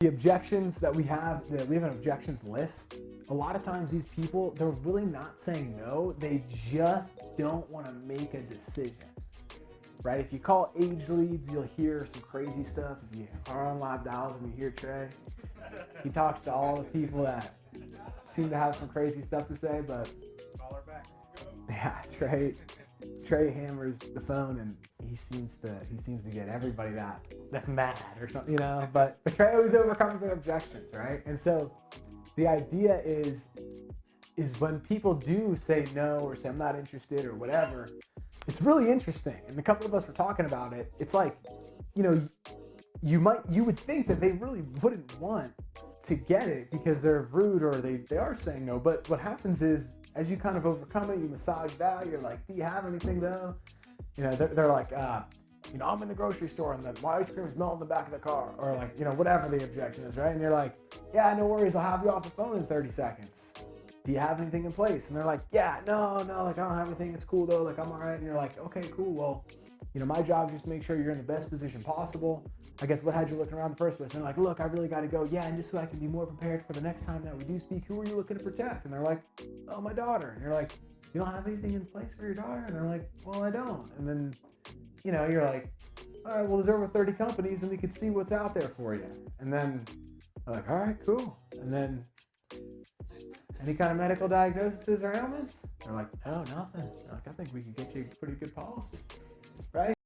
The objections that we have an objections list. A lot of times these people, they're really not saying no, they just don't want to make a decision, right? If you call age leads, you'll hear some crazy stuff. If you are on live dials and you hear Trey, he talks to all the people that seem to have some crazy stuff to say, but Call her back. yeah, Trey hammers the phone and he seems to get everybody that's mad or something, but Trey always overcomes their objections, right? And so the idea is when people do say no or say I'm not interested or whatever, it's really interesting. And a couple of us were talking about it. It's like, you would think that they really wouldn't want to get it because they're rude or they are saying no. But what happens is, as you kind of overcome it, you massage it out. You're like, do you have anything though? They're like, I'm in the grocery store and my ice cream is melting in the back of the car, or like, whatever the objection is, right? And you're like, yeah, no worries, I'll have you off the phone in 30 seconds. Do you have anything in place? And they're like, yeah, no, like I don't have anything. It's cool though. Like I'm all right. And you're like, okay, cool. Well, my job is just to make sure you're in the best position possible. I guess what had you looking around the first place? And they're like, look, I really got to go. Yeah, and just so I can be more prepared for the next time that we do speak, who are you looking to protect? And they're like, oh, my daughter. And you're like, you don't have anything in place for your daughter? And they're like, well, I don't. And then, you're like, all right, well, there's over 30 companies and we could see what's out there for you. And then they're like, all right, cool. And then any kind of medical diagnoses or ailments? They're like, no, nothing. They're like, I think we could get you a pretty good policy, right?